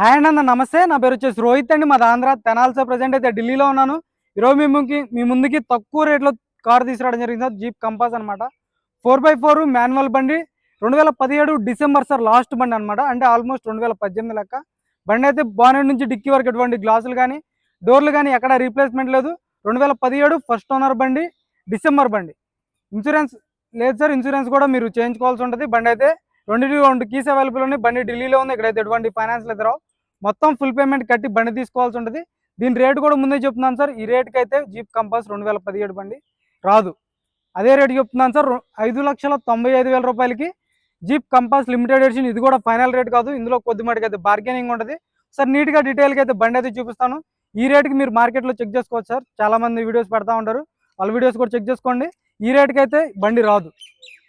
Hi అన్న నమస్తే. నా పేరు వచ్చేసి రోహిత్ అండి. మాది ఆంధ్ర తెనాల్సో. ప్రజెంట్ అయితే ఢిల్లీలో ఉన్నాను. ఈరోజు మీ ముందుకి తక్కువ రేట్లో కార్ తీసుకురావడం జరిగింది సార్. జీప్ కంపాస్ అనమాట. 4x4 మాన్యువల్ బండి. 2017 డిసెంబర్ సార్, లాస్ట్ బండి అనమాట. అంటే ఆల్మోస్ట్ 2018 లెక్క. బండి అయితే బానెట్ నుంచి డిక్కీ వరకు ఎటువంటి గ్లాసులు కానీ డోర్లు కానీ ఎక్కడ రీప్లేస్మెంట్ లేదు. 2017 ఫస్ట్ ఓనర్ బండి, డిసెంబర్ బండి. ఇన్సూరెన్స్ లేదు సార్. ఇన్సూరెన్స్ కూడా మీరు చేయించుకోవాల్సి ఉంటుంది. బండి అయితే రెండు కీస్ అవైలబుల్ ఉన్నాయి. బండి ఢిల్లీలో ఉంది. ఇక్కడైతే ఎటువంటి ఫైనాన్స్ లేదు రావు. మొత్తం ఫుల్ పేమెంట్ కట్టి బండి తీసుకోవాల్సి ఉంటుంది. దీని రేటు కూడా ముందే చెప్తున్నాను సార్. ఈ రేటుకి అయితే జీప్ కంపాస్ 2017 బండి రాదు. అదే రేటు చెప్తున్నాను సార్. 5,95,000 రూపాయలకి జీప్ కంపాస్ లిమిటెడ్ ఎడిషన్. ఇది కూడా ఫైనల్ రేట్ కాదు. ఇందులో కొద్ది మటుకు అయితే బార్గెనింగ్ ఉంటుంది సార్. నీట్గా డీటెయిల్గా అయితే బండి అయితే చూపిస్తాను. ఈ రేటుకి మీరు మార్కెట్లో చెక్ చేసుకోవచ్చు సార్. చాలామంది వీడియోస్ పెడతా ఉంటారు. వాళ్ళ వీడియోస్ కూడా చెక్ చేసుకోండి. ఈ రేటుకి అయితే బండి రాదు.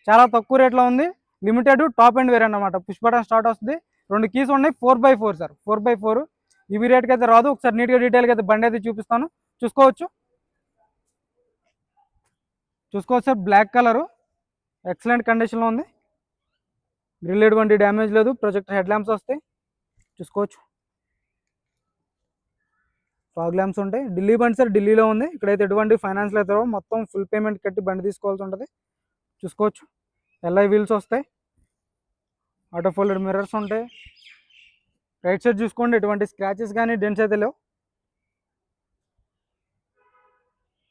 చాలా తక్కువ రేట్లో ఉంది. లిమిటెడ్ టాప్ అండ్ వేర్ అన్నమాట. పుష్ బటన్ స్టార్ట్ వస్తుంది. రెండు కీస్ ఉన్నాయి. 4x4 sir. 4x4 ఇవి రేట్కి అయితే రాదు. ఒకసారి నీట్గా డీటెయిల్గా అయితే బండి అయితే చూపిస్తాను. చూసుకోవచ్చు సార్. బ్లాక్ కలరు ఎక్సలెంట్ కండిషన్లో ఉంది. గ్రిల్ ఎటువంటి డ్యామేజ్ లేదు. ప్రొజెక్టర్ హెడ్ ల్యాంప్స్ వస్తాయి. చూసుకోవచ్చు. ఫాగ్ ల్యాంప్స్ ఉంటాయి. ఢిల్లీ బండి సార్. ఢిల్లీలో ఉంది. ఇక్కడైతే ఎటువంటి ఫైనాన్స్ లేదు. మొత్తం ఫుల్ పేమెంట్ కట్టి బండి తీసుకోవాల్సి ఉంటుంది. చూసుకోవచ్చు. ఎల్ఐ వీల్స్ వస్తాయి. ఆటో ఫోల్డెడ్ మిర్రర్స్ ఉంటాయి. రైట్ సైడ్ చూసుకోండి. ఎటువంటి స్క్రాచెస్ కానీ డెంట్స్ అయితే లేవు.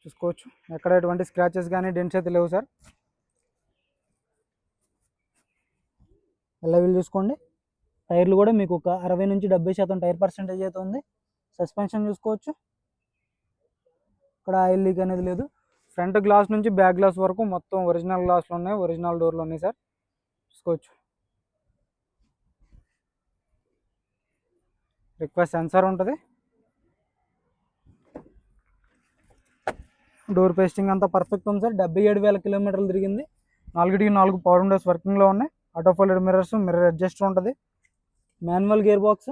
చూసుకోవచ్చు. ఎక్కడ ఎటువంటి స్క్రాచెస్ కానీ డెంట్స్ అయితే లేవు సార్. ఎల్ఐ వీల్ చూసుకోండి. టైర్లు కూడా మీకు ఒక 60 నుంచి 70% టైర్ పర్సెంటేజ్ అయితే ఉంది. సస్పెన్షన్ చూసుకోవచ్చు. ఇక్కడ ఆయిల్ లీక్ అనేది లేదు. ఫ్రంట్ గ్లాస్ నుంచి బ్యాక్ గ్లాస్ వరకు మొత్తం ఒరిజినల్ గ్లాస్లు ఉన్నాయి. ఒరిజినల్ డోర్లు ఉన్నాయి సార్. చూసుకోవచ్చు. రిక్వెస్ట్ సెన్సార్ ఉంటుంది. డోర్ పేస్టింగ్ అంతా పర్ఫెక్ట్ ఉంది సార్. 77,000 కిలోమీటర్లు తిరిగింది. 4 పవర్ విండోస్ వర్కింగ్లో ఉన్నాయి. Auto folded mirrors, mirror adjuster ఉంటుంది. Manual gear box.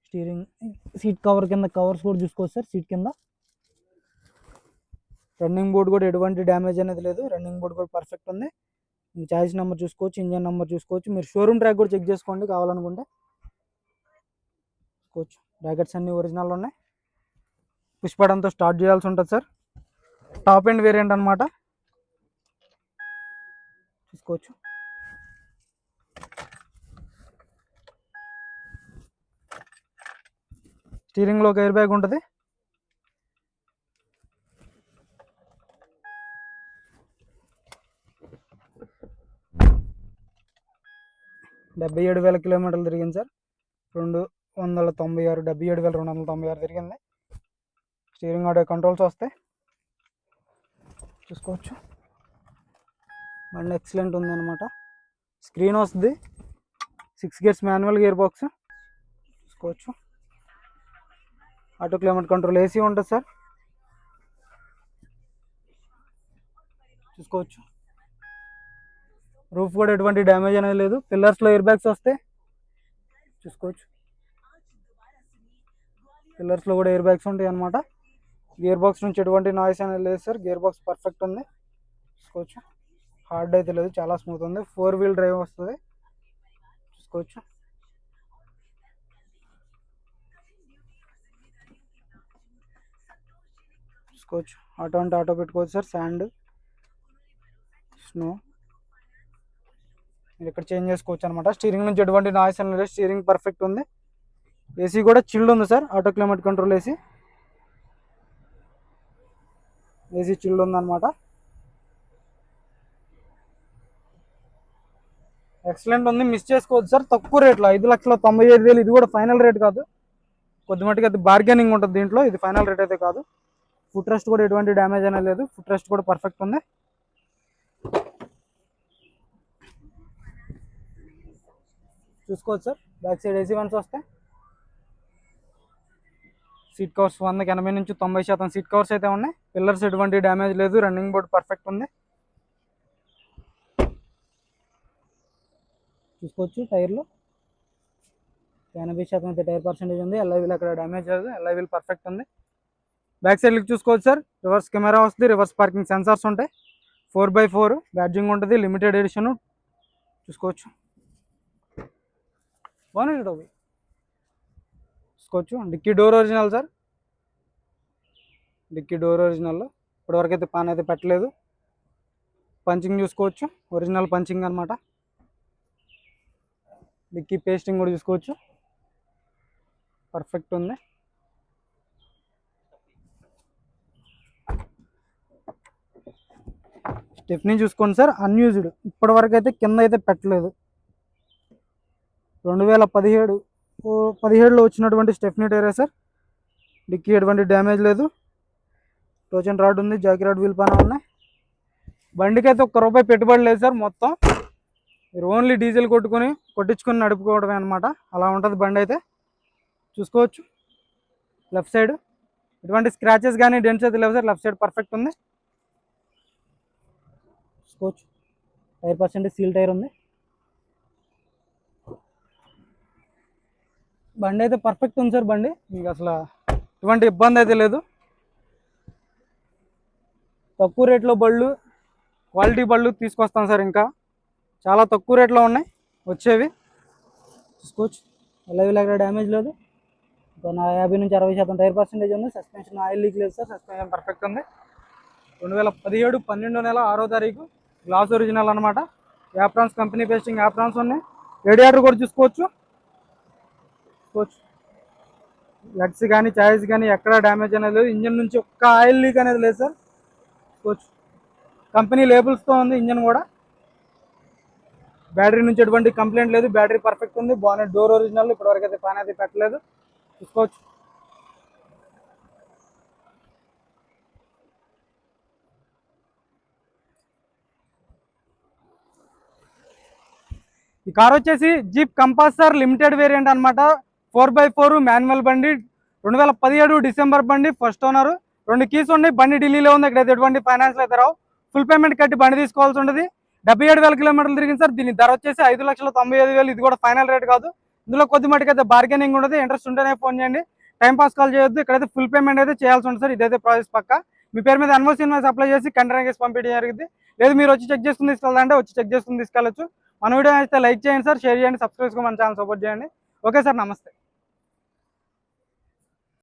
Steering seat cover కింద కవర్స్ కూడా చూసుకోవచ్చు సార్. సీట్ కింద రన్నింగ్ బోర్డు కూడా ఎటువంటి డ్యామేజ్ అనేది లేదు. రన్నింగ్ బోర్డు కూడా పర్ఫెక్ట్ ఉంది. మీ ఛాయిస్ నెంబర్ చూసుకోవచ్చు. ఇంజన్ నెంబర్ చూసుకోవచ్చు. మీరు షోరూమ్ ట్రాక్ కూడా చెక్ చేసుకోండి కావాలనుకుంటే. చూసుకోవచ్చు. బ్రాకెట్స్ అన్ని ఒరిజినల్ ఉన్నాయి. పుష్ బటన్తో స్టార్ట్ చేయాల్సి ఉంటుంది సార్. టాప్ అండ్ వేరియంట్ అనమాట. చూసుకోవచ్చు. స్టీరింగ్లో ఒక ఎయిర్ బ్యాగ్ ఉంటుంది. డెబ్బై 77,000 కిలోమీటర్లు తిరిగింది సార్. 296 77,296 తిరిగింది. స్టీరింగ్ ఆడియో కంట్రోల్స్ వస్తాయి. చూసుకోవచ్చు. బండి ఎక్సలెంట్ ఉంది అనమాట. స్క్రీన్ వస్తుంది. 6 గేర్స్ మాన్యువల్ గేర్ బాక్స్. చూసుకోవచ్చు. ఆటో క్లైమేట్ కంట్రోల్ ఏసీ ఉంటుంది సార్. చూసుకోవచ్చు. రూఫ్ కూడా ఎటువంటి డ్యామేజ్ అనేది లేదు. పిల్లర్స్లో ఎయిర్ బ్యాగ్స్ వస్తాయి. చూసుకోవచ్చు. పిల్లర్స్లో కూడా ఎయిర్ బ్యాగ్స్ ఉంటాయి అనమాట. గేర్ బాక్స్ నుంచి ఎటువంటి నాయిస్ అనేది లేదు సార్. గేర్ బాక్స్ పర్ఫెక్ట్ ఉంది. చూసుకోవచ్చు. హార్డ్ అయితే లేదు. చాలా స్మూత్ ఉంది. 4 వీల్ డ్రైవ్ వస్తుంది. చూసుకోవచ్చు. చూసుకోవచ్చు. ఆటో అంటే ఆటో పెట్టుకోవచ్చు సార్. శాండ్, స్నో మీరు ఇక్కడ చేంజ్ చేసుకోవచ్చు అనమాట. స్టీరింగ్ నుంచి ఎటువంటి నాయిస్ అనేది లేదు. స్టీరింగ్ పర్ఫెక్ట్ ఉంది. ఏసీ కూడా చిల్డ్ ఉంది sir. Auto climate control AC chilled ఉంది అనమాట. ఎక్సలెంట్ ఉంది. మిస్ చేసుకోవచ్చు సార్. తక్కువ రేట్లో 5,95,000. ఇది కూడా ఫైనల్ రేట్ కాదు. కొద్ది మటుకు అయితే బార్గెనింగ్ ఉంటుంది దీంట్లో. ఇది ఫైనల్ రేట్ అయితే కాదు. ఫుట్ రెస్ట్ కూడా ఎటువంటి డ్యామేజ్ అనేది లేదు. ఫుట్ రెస్ట్ కూడా పర్ఫెక్ట్ ఉంది. చూసుకోవచ్చు sir. Back side AC once వస్తాయి. సీట్ కవర్స్ 100కి 80 నుంచి 90% సీట్ కవర్స్ అయితే ఉన్నాయి. పిల్లర్స్ ఎటువంటి డ్యామేజ్ లేదు. రన్నింగ్ బోర్డ్ పర్ఫెక్ట్ ఉంది. చూసుకోవచ్చు. టైర్లు 80% అయితే టైర్ పర్సెంటేజ్ ఉంది. ఎల్ఐ వీల్ అక్కడ డ్యామేజ్ లేదు. ఎల్ఐ వీల్ పర్ఫెక్ట్ ఉంది. బ్యాక్ సైడ్ లుక్ చూసుకోవచ్చు సార్. రివర్స్ కెమెరా వస్తుంది. రివర్స్ పార్కింగ్ సెన్సార్స్ ఉంటాయి. 4x4 బ్యాడ్జింగ్ ఉంటుంది. Limited edition. చూసుకోవచ్చు. బాగుంది. చూసుకోవచ్చు. Dicky door original sir, dicky door original. ఇప్పటివరకు అయితే పాన్ అయితే పెట్టలేదు. పంచింగ్ చూసుకోవచ్చు, ఒరిజినల్ పంచింగ్ అనమాట. డిక్కీ పేస్టింగ్ కూడా చూసుకోవచ్చు, పర్ఫెక్ట్ ఉంది. స్టెఫ్నీ చూసుకోండి సార్, అన్యూజ్డ్. ఇప్పటివరకు అయితే కింద అయితే పెట్టలేదు. 2017లో వచ్చినటువంటి స్టెఫ్నీ టైరే సార్. డిక్కీ ఎటువంటి డ్యామేజ్ లేదు. టోచన్ రాడ్ ఉంది, జాకీ రాడ్ వీల్ పానా ఉన్నాయి. బండికి అయితే ₹1 పెట్టుబడి లేదు సార్. మొత్తం మీరు ఓన్లీ డీజిల్ కొట్టించుకొని నడుపుకోవడమే అనమాట. అలా ఉంటుంది బండి అయితే. చూసుకోవచ్చు లెఫ్ట్ సైడ్ ఎటువంటి స్క్రాచెస్ కానీ డెంట్స్ అయితే లేవు సార్. లెఫ్ట్ సైడ్ పర్ఫెక్ట్ ఉంది. చూసుకోవచ్చు టైర్ పర్సెంటేజ్ సీల్ టైర్ ఉంది. బండి అయితే పర్ఫెక్ట్ ఉంది సార్. బండి మీకు అసలు ఎటువంటి ఇబ్బంది అయితే లేదు. తక్కువ రేట్లో బళ్ళు, క్వాలిటీ బళ్ళు తీసుకొస్తాం సార్. ఇంకా చాలా తక్కువ రేట్లో ఉన్నాయి వచ్చేవి. చూసుకోవచ్చు ఎలాగ డ్యామేజ్ లేదు. ఇంకా 50 నుంచి 60% టైర్ పర్సెంటేజ్ ఉంది. సస్పెన్షన్ ఆయిల్ లీక్ లేదు సార్. సస్పెన్షన్ పర్ఫెక్ట్ ఉంది. 2017 12వ నెల 6వ తారీఖు. గ్లాస్ ఒరిజినల్ అనమాట. యాప్రాన్స్ కంపెనీ పేస్టింగ్ యాప్రాన్స్ ఉన్నాయి. రేడియేటర్ కూడా చూసుకోవచ్చు. లెగ్స్ కానీ చాయిస్ కానీ ఎక్కడ డ్యామేజ్ అనేది లేదు. ఇంజన్ నుంచి ఒక్క ఆయిల్ లీక్ అనేది లేదు సార్. చూసుకోవచ్చు కంపెనీ లేబుల్స్తో ఉంది ఇంజన్ కూడా. బ్యాటరీ నుంచి ఎటువంటి కంప్లైంట్ లేదు. బ్యాటరీ పర్ఫెక్ట్ ఉంది. Bonnet door original. ఇప్పటివరకు అయితే పాన్ అయితే పెట్టలేదు. చూసుకోవచ్చు. ఈ కార్ వచ్చేసి jeep compass sir, limited variant అనమాట. 4x4 మాన్యువల్ బండి. 2017 డిసెంబర్ బండి. First owner. 2 కీస్ ఉన్నాయి. బండి ఢిల్లీలో ఉంది. ఇక్కడ ఎటువంటి ఫైనాన్స్ అయితే రావు. ఫుల్ పేమెంట్ కట్టి బండి తీసుకోవాల్సి ఉంటుంది. 77,000 కిలోమీటర్లు తిరిగింది సార్. దీని ధర వచ్చేసి 5,95,000. ఇది కూడా ఫైనల్ రేట్ కాదు. ఇందులో కొద్ది మటుకు అయితే బార్గెనింగ్ ఉంటుంది. ఇంట్రెస్ట్ ఉంటేనే ఫోన్ చేయండి. టైం పాస్ కాల్ చేయొద్దు. ఇక్కడైతే ఫుల్ పేమెంట్ అయితే చేయాల్సి ఉంటుంది సార్. ఇదైతే ప్రాసెస్ పక్క. మీ పేరు మీద ఎన్ఓసి ఇన్వాయిస్ అప్లై చేసి కంటైనర్ కేసు పంపించడం జరిగింది. లేదు మీరు వచ్చి చెక్ చేసుకుని తీసుకెళ్ళాలంటే వచ్చి చెక్ చేసుకుని తీసుకెళ్ళచ్చు. మన వీడియో అయితే లైక్ చేయండి సార్, షేర్ చేయండి, సబ్స్క్రైబ్ చేసుకుని మన ఛానల్ సపోర్ట్ చేయండి. ఓకే సార్, నమస్తే.